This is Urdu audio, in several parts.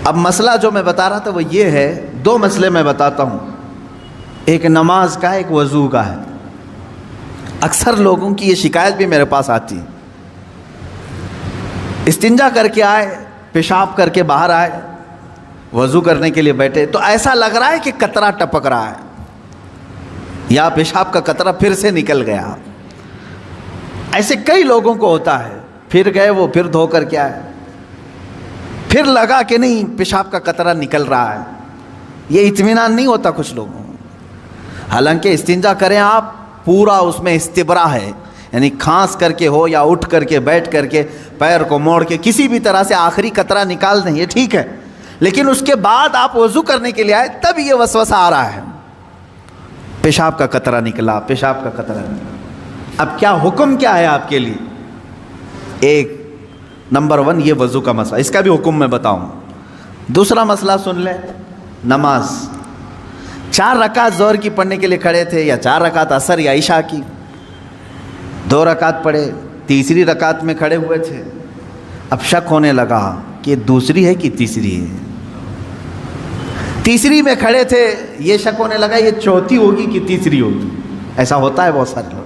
اب مسئلہ جو میں بتا رہا تھا وہ یہ ہے، دو مسئلے میں بتاتا ہوں، ایک نماز کا، ایک وضو کا ہے۔ اکثر لوگوں کی یہ شکایت بھی میرے پاس آتی ہے، استنجا کر کے آئے، پیشاب کر کے باہر آئے، وضو کرنے کے لیے بیٹھے تو ایسا لگ رہا ہے کہ قطرہ ٹپک رہا ہے یا پیشاب کا قطرہ پھر سے نکل گیا۔ ایسے کئی لوگوں کو ہوتا ہے، پھر گئے وہ، پھر دھو کر کے آئے، پھر لگا کہ نہیں پیشاب کا قطرہ نکل رہا ہے۔ یہ اطمینان نہیں ہوتا کچھ لوگوں کو۔ حالانکہ استنجا کریں آپ، پورا اس میں استبرا ہے، یعنی کھانس کر کے ہو یا اٹھ کر کے، بیٹھ کر کے، پیر کو موڑ کے، کسی بھی طرح سے آخری قطرہ نکال دیں، یہ ٹھیک ہے۔ لیکن اس کے بعد آپ وضو کرنے کے لیے آئے، تب یہ وسوسہ آ رہا ہے، پیشاب کا قطرہ نکلا، پیشاب کا قطرہ نکلا۔ اب کیا حکم کیا ہے آپ کے لیے؟ ایک نمبر 1 یہ وضو کا مسئلہ، اس کا بھی حکم میں بتاؤں۔ دوسرا مسئلہ سن لیں، نماز 4 رکعت ظہر کی پڑھنے کے لیے کھڑے تھے، یا 4 رکعت عصر یا عشاء کی، 2 رکعت پڑھے، تیسری رکعت میں کھڑے ہوئے تھے، اب شک ہونے لگا کہ دوسری ہے کہ تیسری ہے۔ تیسری میں کھڑے تھے، یہ شک ہونے لگا یہ چوتھی ہوگی کہ تیسری ہوگی۔ ایسا ہوتا ہے بہت سارے لوگ۔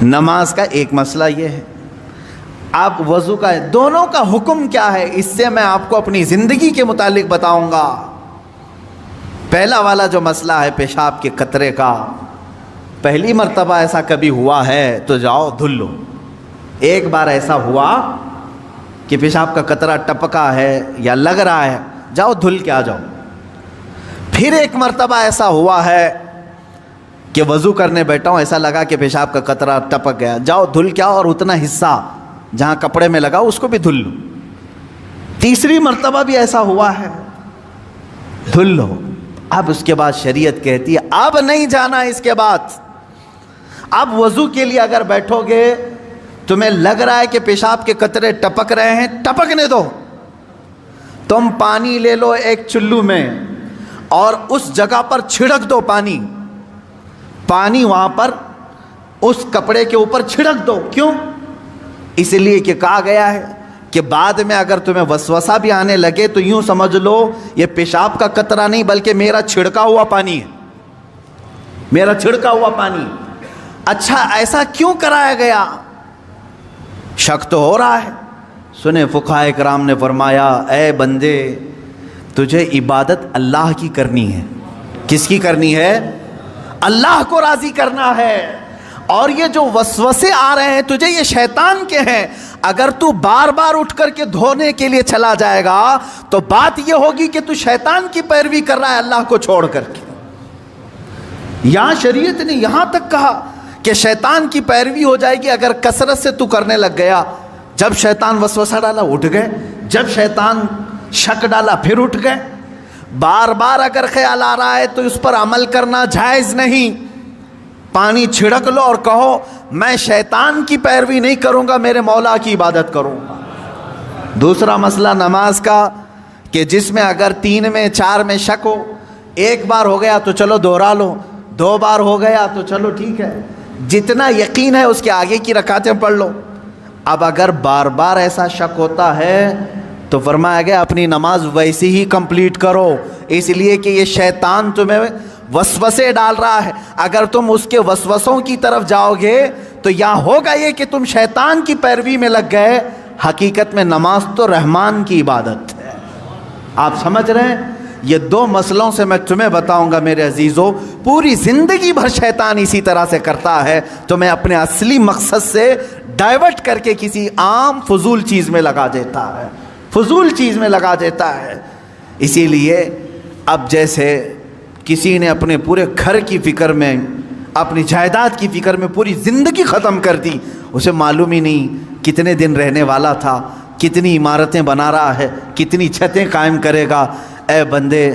نماز کا ایک مسئلہ یہ ہے، آپ وضو کا ہے، دونوں کا حکم کیا ہے اس سے میں آپ کو اپنی زندگی کے متعلق بتاؤں گا۔ پہلا والا جو مسئلہ ہے پیشاب کے قطرے کا، پہلی مرتبہ ایسا کبھی ہوا ہے تو جاؤ دھل لو۔ ایک بار ایسا ہوا کہ پیشاب کا قطرہ ٹپکا ہے یا لگ رہا ہے، جاؤ دھل کے آ جاؤ۔ پھر ایک مرتبہ ایسا ہوا ہے کہ وضو کرنے بیٹھا ہوں، ایسا لگا کہ پیشاب کا قطرہ ٹپک گیا، جاؤ دھل کے آؤ، اور اتنا حصہ جہاں کپڑے میں لگا اس کو بھی دھل لو۔ تیسری مرتبہ بھی ایسا ہوا ہے، دھل لو۔ اب اس کے بعد شریعت کہتی ہے اب نہیں جانا اس کے بعد۔ اب وضو کے لیے اگر بیٹھو گے، تمہیں لگ رہا ہے کہ پیشاب کے قطرے ٹپک رہے ہیں، ٹپکنے دو۔ تم پانی لے لو ایک چلو میں اور اس جگہ پر چھڑک دو پانی وہاں پر اس کپڑے کے اوپر چھڑک دو۔ کیوں؟ اس لیے کہ کہا گیا ہے کہ بعد میں اگر تمہیں وسوسہ بھی آنے لگے تو یوں سمجھ لو یہ پیشاب کا قطرہ نہیں بلکہ میرا چھڑکا ہوا پانی ہے، میرا چھڑکا ہوا پانی۔ اچھا ایسا کیوں کرایا گیا؟ شک تو ہو رہا ہے۔ سنیں فقہائے کرام نے فرمایا اے بندے، تجھے عبادت اللہ کی کرنی ہے۔ کس کی کرنی ہے؟ اللہ کو راضی کرنا ہے۔ اور یہ جو وسوسے آ رہے ہیں تجھے، یہ شیطان کے ہیں۔ اگر تو بار بار اٹھ کر کے دھونے کے لیے چلا جائے گا تو بات یہ ہوگی کہ تو شیطان کی پیروی کر رہا ہے اللہ کو چھوڑ کر کے۔ یہاں شریعت نے یہاں تک کہا کہ شیطان کی پیروی ہو جائے گی اگر کثرت سے تو کرنے لگ گیا۔ جب شیطان وسوسہ ڈالا اٹھ گئے، جب شیطان شک ڈالا پھر اٹھ گئے۔ بار بار اگر خیال آ رہا ہے تو اس پر عمل کرنا جائز نہیں۔ پانی چھڑک لو اور کہو میں شیطان کی پیروی نہیں کروں گا، میرے مولا کی عبادت کروں گا۔ دوسرا مسئلہ نماز کا کہ جس میں اگر 3 میں 4 میں شک ہو، ایک بار ہو گیا تو چلو دوہرا لو، 2 بار ہو گیا تو چلو ٹھیک ہے، جتنا یقین ہے اس کے آگے کی رکعتیں پڑھ لو۔ اب اگر بار بار ایسا شک ہوتا ہے تو فرمایا گیا اپنی نماز ویسی ہی کمپلیٹ کرو، اس لیے کہ یہ شیطان تمہیں وسوسے ڈال رہا ہے۔ اگر تم اس کے وسوسوں کی طرف جاؤ گے تو یہاں ہوگا یہ کہ تم شیطان کی پیروی میں لگ گئے۔ حقیقت میں نماز تو رحمان کی عبادت ہے۔ آپ سمجھ رہے ہیں؟ یہ 2 مسئلوں سے میں تمہیں بتاؤں گا میرے عزیزو، پوری زندگی بھر شیطان اسی طرح سے کرتا ہے، تمہیں اپنے اصلی مقصد سے ڈائیورٹ کر کے کسی عام فضول چیز میں لگا دیتا ہے، فضول چیز میں لگا دیتا ہے۔ اسی لیے اب جیسے کسی نے اپنے پورے گھر کی فکر میں، اپنی جائیداد کی فکر میں پوری زندگی ختم کر دی، اسے معلوم ہی نہیں کتنے دن رہنے والا تھا، کتنی عمارتیں بنا رہا ہے، کتنی چھتیں قائم کرے گا۔ اے بندے،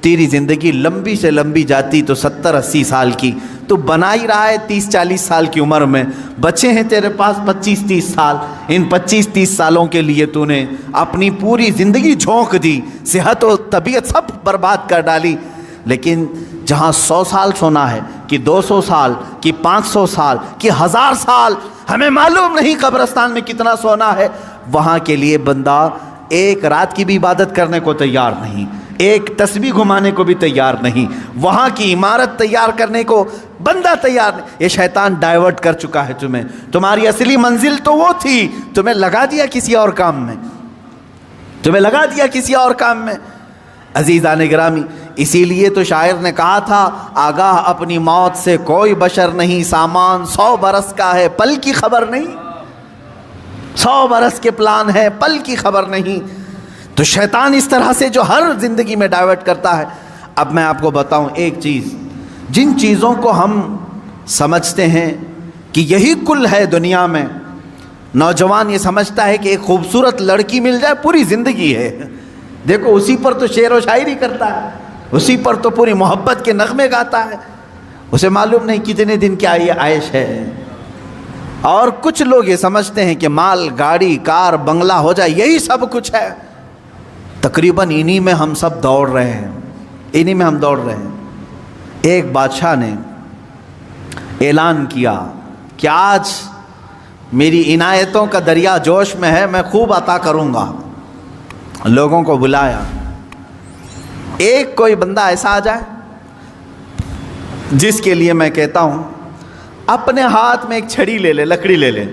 تیری زندگی لمبی سے لمبی جاتی تو 70-80 سال کی، تو بنا ہی رہا ہے 30-40 سال کی عمر میں، بچے ہیں تیرے پاس 25-30 سال، ان 25-30 سالوں کے لیے تو نے اپنی پوری زندگی جھونک دی، صحت و طبیعت سب برباد کر ڈالی۔ لیکن جہاں 100 سال سونا ہے کہ 200 سال کہ 500 سال کہ 1000 سال، ہمیں معلوم نہیں قبرستان میں کتنا سونا ہے، وہاں کے لیے بندہ ایک رات کی بھی عبادت کرنے کو تیار نہیں، ایک تسبیح گھمانے کو بھی تیار نہیں، وہاں کی عمارت تیار کرنے کو بندہ تیار نہیں۔ یہ شیطان ڈائیورٹ کر چکا ہے تمہیں، تمہاری اصلی منزل تو وہ تھی، تمہیں لگا دیا کسی اور کام میں، تمہیں لگا دیا کسی اور کام میں۔ عزیزان گرامی، اسی لیے تو شاعر نے کہا تھا، آگاہ اپنی موت سے کوئی بشر نہیں، سامان 100 برس کا ہے پل کی خبر نہیں، 100 برس کے پلان ہے پل کی خبر نہیں۔ تو شیطان اس طرح سے جو ہر زندگی میں ڈائیورٹ کرتا ہے۔ اب میں آپ کو بتاؤں ایک چیز، جن چیزوں کو ہم سمجھتے ہیں کہ یہی کل ہے دنیا میں، نوجوان یہ سمجھتا ہے کہ ایک خوبصورت لڑکی مل جائے پوری زندگی ہے، دیکھو اسی پر تو شعر و شاعری کرتا ہے، اسی پر تو پوری محبت کے نغمے گاتا ہے، اسے معلوم نہیں کتنے دن کیا یہ عائش ہے۔ اور کچھ لوگ یہ سمجھتے ہیں کہ مال، گاڑی، کار، بنگلہ ہو جائے یہی سب کچھ ہے۔ تقریباً انہی میں ہم سب دوڑ رہے ہیں، انہی میں ہم دوڑ رہے ہیں۔ ایک بادشاہ نے اعلان کیا کہ آج میری عنایتوں کا دریا جوش میں ہے، میں خوب عطا کروں گا۔ لوگوں کو بلایا، ایک کوئی بندہ ایسا آ جائے جس کے لیے میں کہتا ہوں اپنے ہاتھ میں ایک چھڑی لے لے، لکڑی لے لے،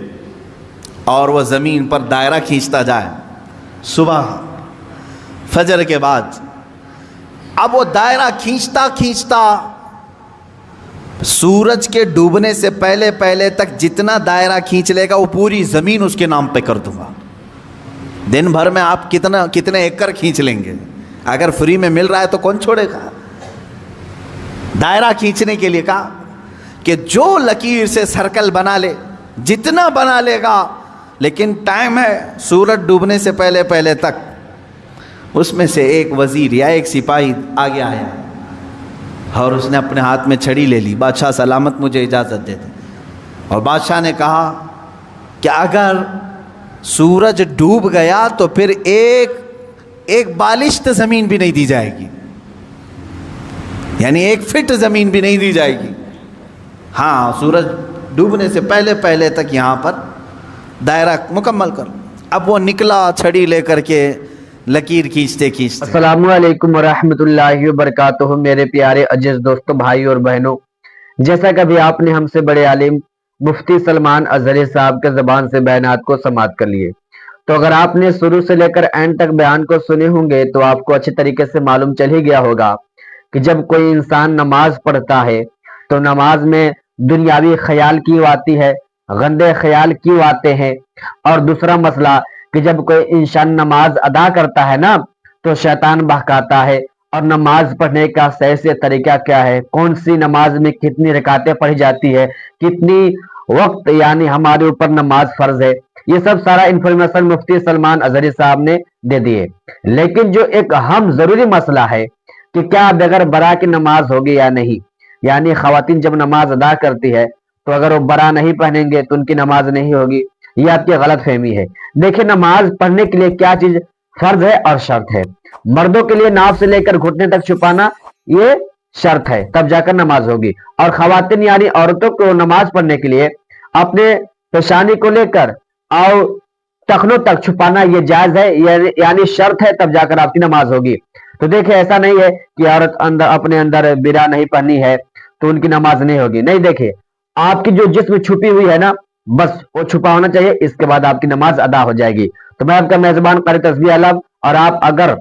اور وہ زمین پر دائرہ کھینچتا جائے صبح فجر کے بعد۔ اب وہ دائرہ کھینچتا کھینچتا سورج کے ڈوبنے سے پہلے پہلے تک جتنا دائرہ کھینچ لے گا وہ پوری زمین اس کے نام پہ کر دوں گا۔ دن بھر میں آپ کتنے ایکڑ کھینچ لیں گے؟ اگر فری میں مل رہا ہے تو کون چھوڑے گا؟ دائرہ کھینچنے کے لیے کہا کہ جو لکیر سے سرکل بنا لے، جتنا بنا لے گا، لیکن ٹائم ہے سورج ڈوبنے سے پہلے پہلے تک۔ اس میں سے ایک وزیر یا ایک سپاہی آگے آیا اور اس نے اپنے ہاتھ میں چھڑی لے لی، بادشاہ سلامت مجھے اجازت دے دے۔ اور بادشاہ نے کہا کہ اگر سورج ڈوب گیا تو پھر ایک بالشت زمین بھی نہیں دی جائے گی، یعنی 1 فٹ زمین بھی نہیں دی جائے گی۔ ہاں، سورج ڈوبنے سے پہلے پہلے تک یہاں پر دائرہ مکمل کرو۔ اب وہ نکلا چھڑی لے کر کے، لکیر کھینچتے کھینچتے۔ السلام علیکم ورحمۃ اللہ وبرکاتہ، میرے پیارے عزیز دوستوں، بھائی اور بہنوں، جیسا کہ ابھی آپ نے ہم سے بڑے عالم مفتی سلمان اظہری صاحب کے زبان سے بیانات کو سماعت کر لیے، تو اگر آپ نے شروع سے لے کر اینڈ تک بیان کو سنے ہوں گے تو آپ کو اچھی طریقے سے معلوم چل ہی گیا ہوگا کہ جب کوئی انسان نماز پڑھتا ہے تو نماز میں دنیاوی خیال کیوں آتی ہے، گندے خیال کیوں آتے ہیں، اور دوسرا مسئلہ کہ جب کوئی انسان نماز ادا کرتا ہے نا تو شیطان بہکاتا ہے، اور نماز پڑھنے کا صحیح سے طریقہ کیا ہے، کون سی نماز میں کتنی رکعتیں پڑھی جاتی ہے، کتنی وقت یعنی ہمارے اوپر نماز فرض ہے، یہ سب سارا انفارمیشن مفتی سلمان اظہری صاحب نے دے دیے۔ لیکن جو ایک اہم ضروری مسئلہ ہے کہ کیا بغیر برا کی نماز ہوگی یا نہیں، یعنی خواتین جب نماز ادا کرتی ہے تو اگر وہ برا نہیں پہنیں گے تو ان کی نماز نہیں ہوگی، یہ آپ کی غلط فہمی ہے۔ دیکھیں، نماز پڑھنے کے لیے کیا چیز فرض ہے اور شرط ہے۔ مردوں کے لیے ناف سے لے کر گھٹنے تک چھپانا یہ شرط ہے، تب جا کر نماز ہوگی، اور خواتین یعنی عورتوں کو نماز پڑھنے کے لیے اپنے پیشانی کو لے کر اور ٹخنوں تک چھپانا یہ جائز ہے، یعنی شرط ہے، تب جا کر آپ کی نماز ہوگی۔ تو دیکھیں، ایسا نہیں ہے کہ عورت اپنے اندر برا نہیں پہنی ہے تو ان کی نماز نہیں ہوگی، نہیں، دیکھیں آپ کی جو جسم چھپی ہوئی ہے نا، بس وہ چھپا ہونا چاہیے، اس کے بعد آپ کی نماز ادا ہو جائے گی۔ تو میں آپ کا میزبان قاری تسبیح عالم، اور آپ اگر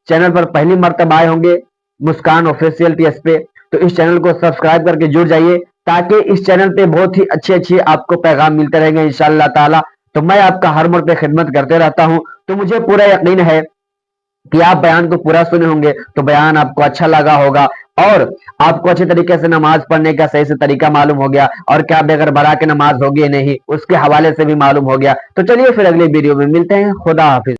چینل پر پہلی مرتبہ آئے ہوں گے مسکان آفیشیل TS پہ، تو اس چینل کو سبسکرائب کر کے جڑ جائیے، تاکہ اس چینل پہ بہت ہی اچھے آپ کو پیغام ملتے رہیں گے انشاءاللہ تعالی۔ تو میں آپ کا ہر مرتبہ خدمت کرتے رہتا ہوں، تو مجھے پورا یقین ہے کہ آپ بیان کو پورا سنے ہوں گے تو بیان آپ کو اچھا لگا ہوگا، اور آپ کو اچھے طریقے سے نماز پڑھنے کا صحیح سے طریقہ معلوم ہو گیا، اور کیا بغیر برا کے نماز ہوگی نہیں اس کے حوالے سے بھی معلوم ہو گیا۔ تو چلیے پھر اگلی ویڈیو میں ملتے ہیں، خدا حافظ۔